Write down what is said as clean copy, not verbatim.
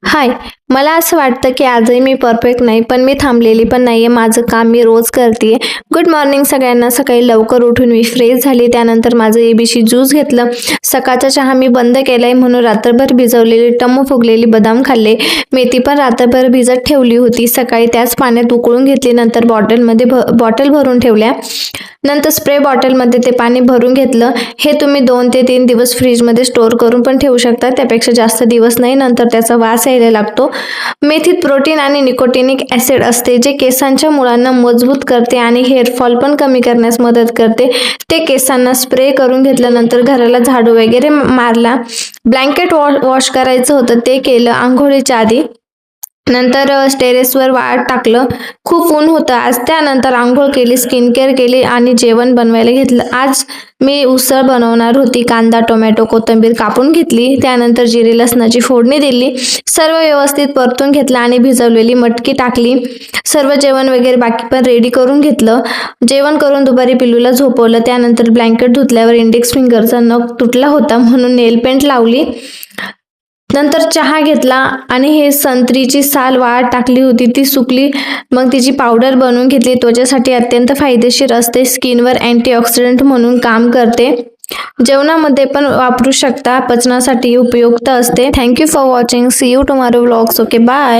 हाय, मला असं वाटतं की आजही मी परफेक्ट नाही, पण मी थांबलेली पण नाहीये. माझं काम मी रोज करतीये. गुड मॉर्निंग सगळ्यांना. सकाळी लवकर उठून मी फ्रेश झाली. त्यानंतर माझं एबीसी ज्यूस घेतलं. सकाळचा चहा मी बंद केलाय म्हणून रात्रभर भिजवलेले टम्म फुगलेली बदाम खाल्ले. मेथी पण रात्रभर भिजत ठेवली होती. सकाळी त्याच पाण्यात उकळून घेतली. नंतर बॉटल भरून ठेवल्या. नंतर स्प्रे बॉटलमध्ये ते पाणी भरून घेतलं. हे तुम्ही 2 ते 3 दिवस फ्रीजमध्ये स्टोअर करून पण ठेवू शकता. त्यापेक्षा जास्त दिवस नाही, नंतर त्याचा वास यायला लागतो. मेथीत प्रोटीन आणि निकोटिनिक ॲसिड असते, जे केसांच्या मुळांना मजबूत करते आणि हेअरफॉल पण कमी करण्यास मदत करते. ते केसांना स्प्रे करून घेतल्यानंतर घराला झाडू वगैरे मारला. ब्लँकेट वॉश करायचं होतं, ते केलं अंघोळीच्या आधी. नंतर टेरेसवर वाळत टाकलं. खूप ऊन होतं आज. त्यानंतर अंघोळ केली, स्किन केअर केली आणि जेवण बनवायला घेतलं. आज मी उसळ बनवणार होती. कांदा, टोमॅटो, कोथिंबीर कापून घेतली. त्यानंतर जिरे लसणाची फोडणी दिली. सर्व व्यवस्थित परतून घेतलं आणि भिजवलेली मटकी टाकली. सर्व जेवण वगैरे बाकी पण रेडी करून घेतलं. जेवण करून दुपारी पिल्लूला झोपवलं. त्यानंतर ब्लँकेट धुतल्यावर इंडेक्स फिंगरचा नख तुटला होता म्हणून नेल पेंट लावली. नंतर चहा घेतला आणि हे संत्रीची साल वाळत टाकली होती, ती सुकली. मग तिची पावडर बनवून घेतली. त्वचेसाठी अत्यंत फायदेशीर असते. स्किनवर अँटीऑक्सिडंट म्हणून काम करते. जेवणामध्ये पण वापरू शकता. पचनासाठी उपयुक्त असते. Thank you for watching. See you tomorrow vlogs. Okay, bye.